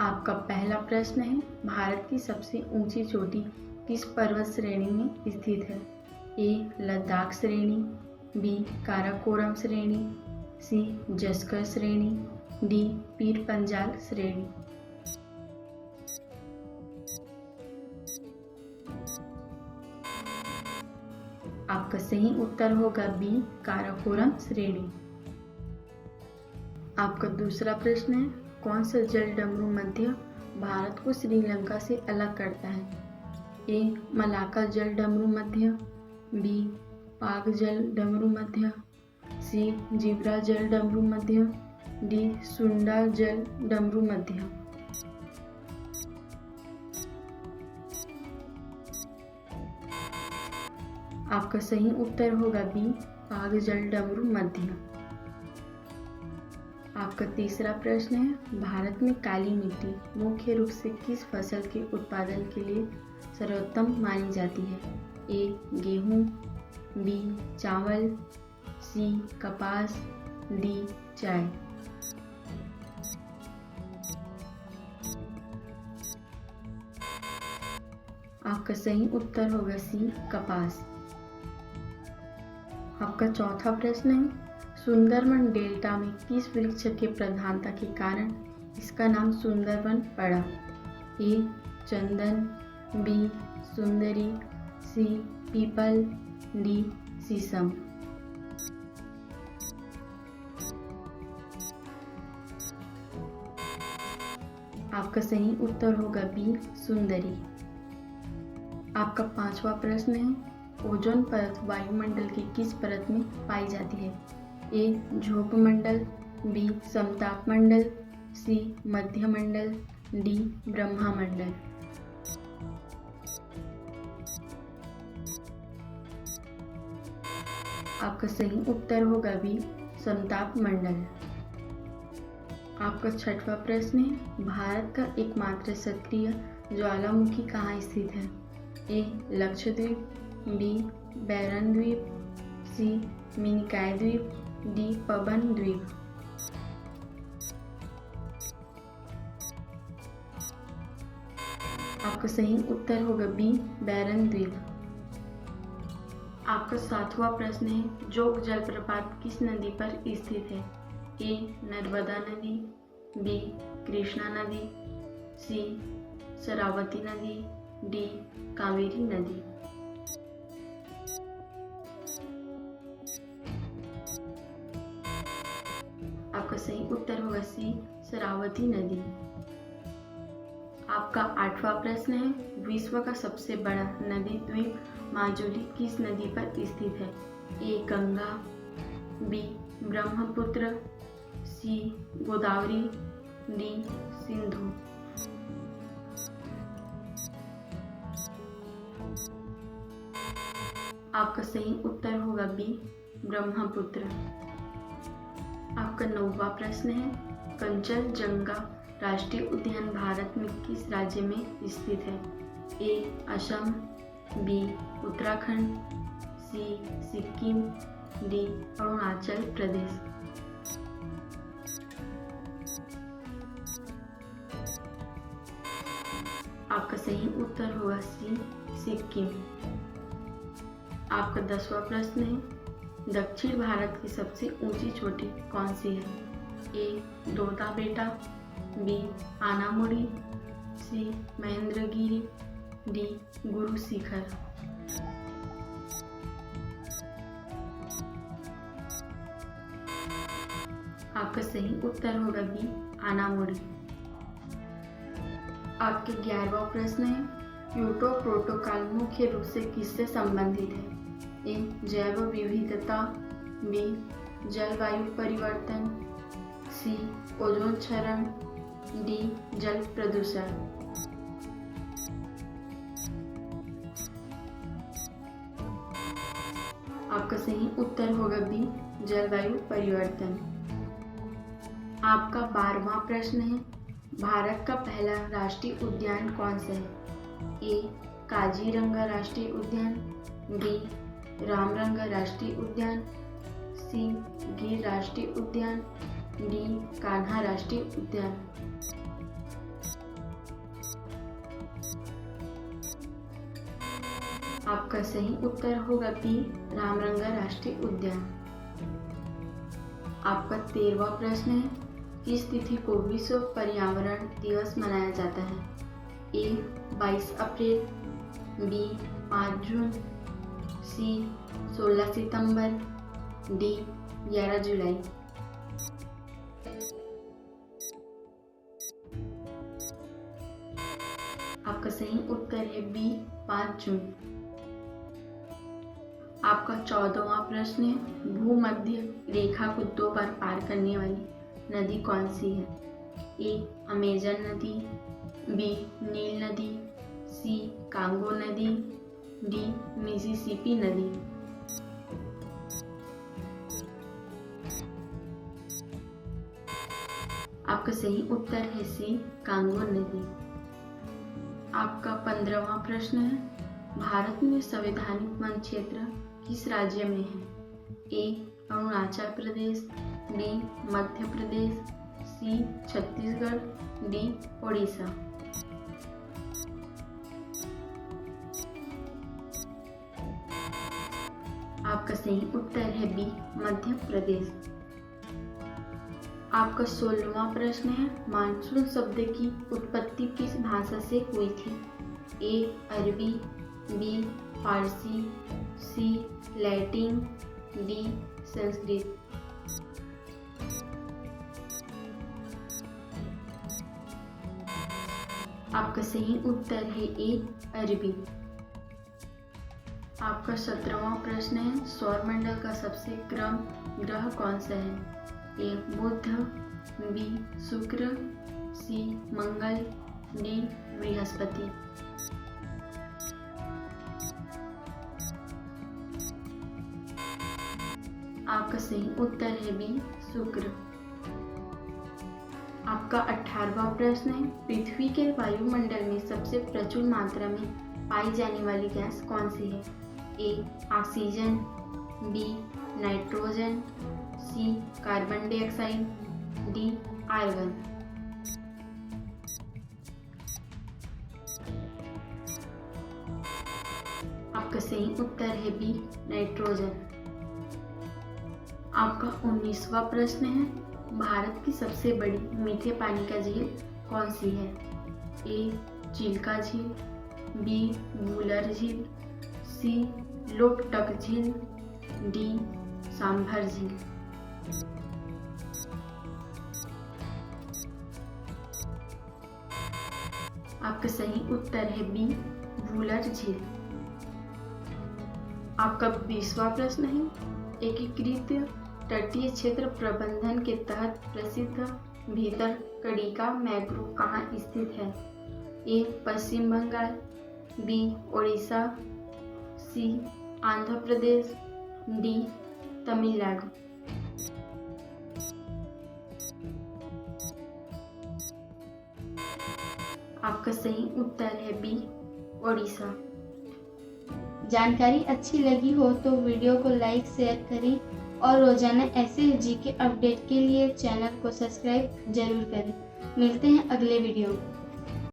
आपका पहला प्रश्न है, भारत की सबसे ऊंची चोटी किस पर्वत श्रेणी में स्थित है? ए. लद्दाख श्रेणी, बी. काराकोरम श्रेणी, सी. जस्कर श्रेणी, डी. पीर पंजाल श्रेणी। आपका सही उत्तर होगा बी. काराकोरम श्रेणी। आपका दूसरा प्रश्न है, कौन सा जल डमरू मध्य भारत को श्रीलंका से अलग करता है? ए. मलाका जल डमरू मध्य, बी. पाक जल डमरू मध्य, सी. जिब्रा जल डमरू मध्य, डी. सुंडा जल डमरू मध्य। आपका सही उत्तर होगा बी. पाक जल डमरू मध्य। आपका तीसरा प्रश्न है, भारत में काली मिट्टी मुख्य रूप से किस फसल के उत्पादन के लिए सर्वोत्तम मानी जाती है? ए. गेहूं, बी. चावल, सी. कपास, डी. चाय। आपका सही उत्तर होगा सी. कपास। आपका चौथा प्रश्न है, सुंदरबन डेल्टा में किस वृक्ष के प्रधानता के कारण इसका नाम सुंदरबन पड़ा? ए. चंदन, बी. सुंदरी, सी. People, D. शीशम। आपका सही उत्तर होगा बी. सुंदरी। आपका पांचवा प्रश्न है, ओजोन परत वायुमंडल की किस परत में पाई जाती है? ए. ध्रुव मंडल, बी. समताप मंडल, सी. मध्य मंडल, डी. ब्रह्मा मंडल। आपका सही उत्तर होगा बी. समताप मंडल। आपका छठवां प्रश्न है, भारत का एकमात्र सक्रिय ज्वालामुखी कहाँ स्थित है? ए. लक्षद्वीप, बी. बैरन द्वीप, सी. मिनिकॉय द्वीप, डी. पवन द्वीप। आपका सही उत्तर होगा बी. बैरन द्वीप। आपका सातवां प्रश्न है, जोग जलप्रपात किस नदी पर स्थित है? ए. नर्मदा नदी, बी. कृष्णा नदी, सी. शरावती नदी, डी. कावेरी नदी। आपका सही उत्तर होगा सी. शरावती नदी। आपका आठवां प्रश्न है, विश्व का सबसे बड़ा नदी द्वीप माजुली किस नदी पर स्थित है? ए. गंगा, बी. ब्रह्मपुत्र, सी. गोदावरी, डी. सिंधु। आपका सही उत्तर होगा बी. ब्रह्मपुत्र। आपका 9वां प्रश्न है, कंचनजंगा राष्ट्रीय उद्यान भारत में किस राज्य में स्थित है? ए. असम, बी. उत्तराखंड, सी. सिक्किम, डी. अरुणाचल प्रदेश। आपका सही उत्तर होगा सी. सिक्किम। आपका 10वां प्रश्न है, दक्षिण भारत की सबसे ऊंची चोटी कौन सी है? ए. दोदा बेटा, बी. आनामुड़ी, सी. महेंद्रगिरी, डी. गुरु शिखर। आपका सही उत्तर होगा बी. आनामुड़ी। आपके 11वां प्रश्न है, क्योटो प्रोटोकॉल मुख्य रूप से किससे संबंधित है? ए. जैव विविधता, बी. जलवायु परिवर्तन, सी. ओजोन क्षरण, डी. जल प्रदूषण। आपका सही उत्तर होगा बी. जलवायु परिवर्तन। आपका 12वां प्रश्न है, भारत का पहला राष्ट्रीय उद्यान कौन सा है? ए. काजीरंगा राष्ट्रीय उद्यान, बी. रामरंगा राष्ट्रीय उद्यान, सी. गिर राष्ट्रीय उद्यान, डी. कान्हा राष्ट्रीय उद्यान। आपका सही उत्तर होगा बी, रामरंगा राष्ट्रीय उद्यान। आपका 13वां प्रश्न है, किस तिथि को विश्व पर्यावरण दिवस मनाया जाता है? ए 22 अप्रैल, बी 5 जून, सी 16 सितंबर, डी 11 जुलाई। आपका सही उत्तर है बी 5 जून। आपका 14वां प्रश्न है, भूमध्य रेखा को 2 बार पार करने वाली नदी कौन सी है? ए अमेजन नदी, बी नील नदी, सी कांगो नदी, डी मिसिसिपी नदी। आपका सही उत्तर है सी कांगो नदी। आपका 15वां प्रश्न है, भारत में संवैधानिक वन क्षेत्र किस राज्य में है? ए अरुणाचल प्रदेश, बी मध्य प्रदेश, सी छत्तीसगढ़, डी ओडिशा। आपका सही उत्तर है बी मध्य प्रदेश। आपका 16वां प्रश्न है, मानसून शब्द की उत्पत्ति किस भाषा से हुई थी? ए अरबी, बी फारसी, सी लैटिन, डी संस्कृत। आपका सही उत्तर है ए अरबी। आपका 17वां प्रश्न है, सौरमंडल का सबसे गर्म ग्रह कौन सा है? ए बुध, बी शुक्र, सी मंगल, डी बृहस्पति। आपका सही उत्तर है बी शुक्र। आपका 18वां प्रश्न है, पृथ्वी के वायुमंडल में सबसे प्रचुर मात्रा में पाई जाने वाली गैस कौन सी है? A oxygen, B nitrogen, C carbon dioxide, D argon. आपका सही उत्तर है बी नाइट्रोजन। आपका 19वां प्रश्न है, भारत की सबसे बड़ी मीठे पानी का झील कौन सी है? ए चिल्का झील, बी वूलर झील, सी लोकटक झील, डी सांभर झील। आपका सही उत्तर है बी वूलर झील। आपका 20वां प्रश्न है, एकीकृत तटीय क्षेत्र प्रबंधन के तहत प्रसिद्ध भीतरकनिका मैंग्रोव कहाँ स्थित है? ए पश्चिम बंगाल, बी ओडिशा, सी आंध्र प्रदेश, डी तमिलनाडु। आपका सही उत्तर है बी ओडिशा। जानकारी अच्छी लगी हो तो वीडियो को लाइक शेयर करें और रोजाना ऐसे जीके अपडेट के लिए चैनल को सब्सक्राइब जरूर करें। मिलते हैं अगले वीडियो में।